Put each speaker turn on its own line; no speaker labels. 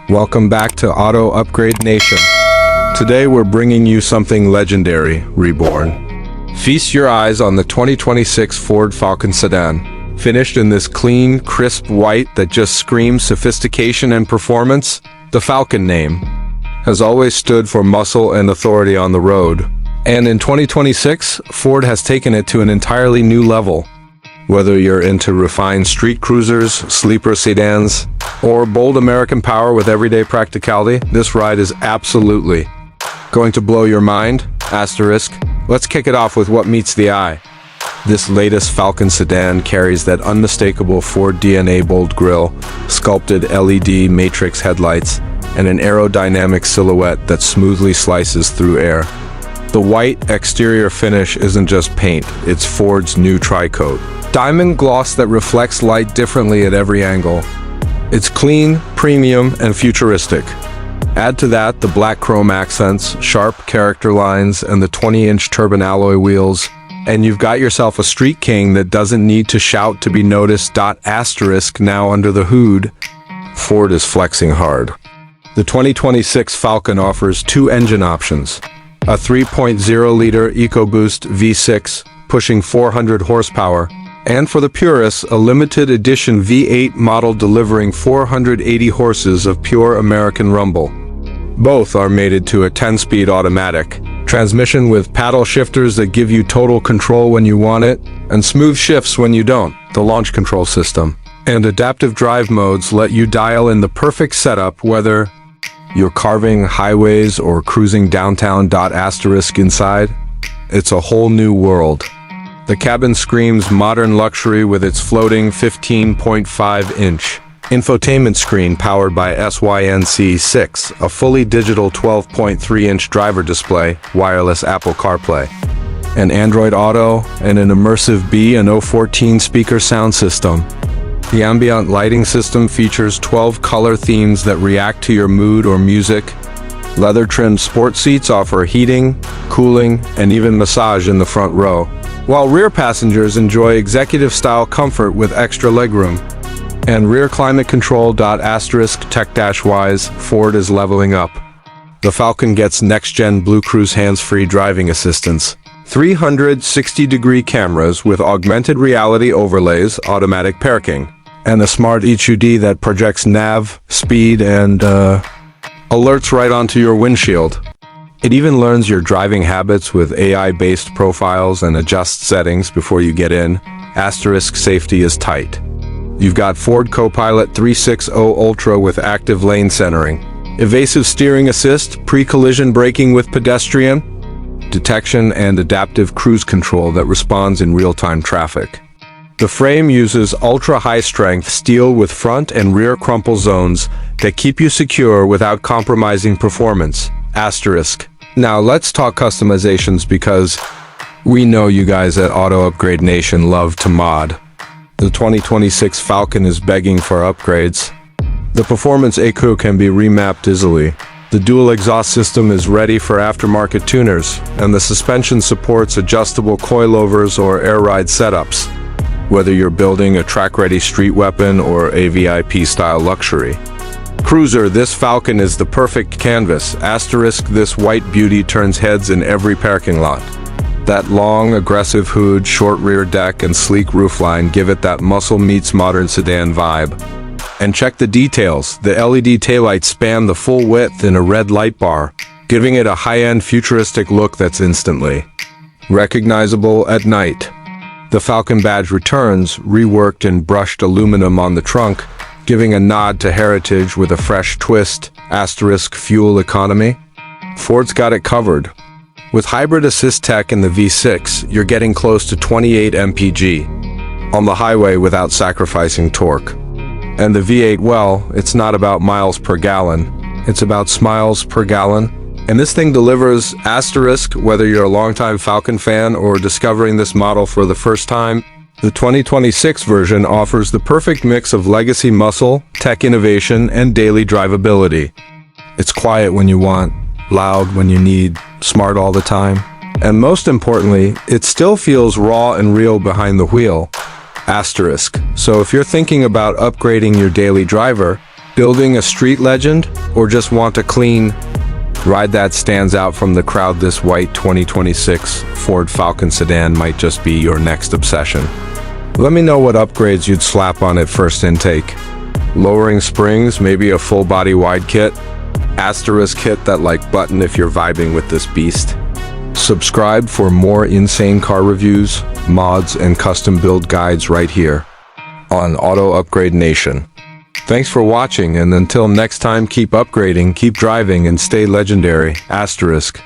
Welcome back to Auto Upgrade Nation. Today we're bringing you something legendary, reborn. Feast your eyes on the 2026 Ford Falcon Sedan. Finished in this clean, crisp white that just screams sophistication and performance, the Falcon name has always stood for muscle and authority on the road. And in 2026, Ford has taken it to an entirely new level. Whether you're into refined street cruisers, sleeper sedans, or bold American power with everyday practicality, this ride is absolutely going to blow your mind. Asterisk. Let's kick it off with what meets the eye. This latest Falcon sedan carries that unmistakable Ford DNA bold grille, sculpted LED matrix headlights, and an aerodynamic silhouette that smoothly slices through air. The white exterior finish isn't just paint, it's Ford's new tri-coat. Diamond gloss that reflects light differently at every angle. It's clean, premium, and futuristic. Add to that the black chrome accents, sharp character lines, and the 20-inch turbine alloy wheels, and you've got yourself a street king that doesn't need to shout to be noticed. Asterisk. Now under the hood, Ford is flexing hard. The 2026 Falcon offers two engine options. A 3.0-liter EcoBoost V6 pushing 400 horsepower, and for the purists, a limited edition V8 model delivering 480 horses of pure American rumble. Both are mated to a 10-speed automatic transmission with paddle shifters that give you total control when you want it, and smooth shifts when you don't, the launch control system. And adaptive drive modes let you dial in the perfect setup whether you're carving highways or cruising downtown. Asterisk inside, it's a whole new world. The cabin screams modern luxury with its floating 15.5-inch infotainment screen powered by SYNC6, a fully digital 12.3-inch driver display, wireless Apple CarPlay, an Android Auto, and an immersive B&O14 speaker sound system. The ambient lighting system features 12 color themes that react to your mood or music. Leather-trimmed sport seats offer heating, cooling, and even massage in the front row, while rear passengers enjoy executive-style comfort with extra legroom. And rear climate control. Asterisk tech-wise, Ford is leveling up. The Falcon gets next-gen Blue Cruise hands-free driving assistance, 360-degree cameras with augmented reality overlays, automatic parking, and a smart HUD that projects nav, speed, and alerts right onto your windshield. It even learns your driving habits with AI-based profiles and adjusts settings before you get in. Asterisk safety is tight. You've got Ford Copilot 360 Ultra with active lane centering, evasive steering assist, pre-collision braking with pedestrian detection, and adaptive cruise control that responds in real-time traffic. The frame uses ultra-high-strength steel with front and rear crumple zones that keep you secure without compromising performance. Asterisk. Now let's talk customizations because we know you guys at Auto Upgrade Nation love to mod. The 2026 Falcon is begging for upgrades. The performance EQ can be remapped easily. The dual exhaust system is ready for aftermarket tuners, and the suspension supports adjustable coilovers or air ride setups. Whether you're building a track-ready street weapon or a VIP-style luxury cruiser, this Falcon is the perfect canvas. Asterisk this white beauty turns heads in every parking lot. That long, aggressive hood, short rear deck, and sleek roofline give it that muscle meets modern sedan vibe. And check the details. The LED taillights span the full width in a red light bar, giving it a high-end futuristic look that's instantly recognizable at night. The Falcon badge returns, reworked in brushed aluminum on the trunk, giving a nod to heritage with a fresh twist. Asterisk fuel economy. Ford's got it covered. With hybrid assist tech in the V6, you're getting close to 28 mpg on the highway without sacrificing torque. And the V8, well, it's not about miles per gallon, it's about smiles per gallon. And this thing delivers. Asterisk whether you're a longtime Falcon fan or discovering this model for the first time, the 2026 version offers the perfect mix of legacy muscle, tech innovation, and daily drivability. It's quiet when you want, loud when you need, smart all the time. And most importantly, it still feels raw and real behind the wheel. Asterisk. So if you're thinking about upgrading your daily driver, Building a street legend, or just want a clean ride that stands out from the crowd? This white 2026 Ford Falcon Sedan might just be your next obsession. Let me know what upgrades you'd slap on at first intake. Lowering springs, maybe a full body wide kit? Asterisk hit that like button if you're vibing with this beast. Subscribe for more insane car reviews, mods, and custom build guides right here on Auto Upgrade Nation. Thanks for watching, and until next time, keep upgrading, keep driving, and stay legendary. Asterisk.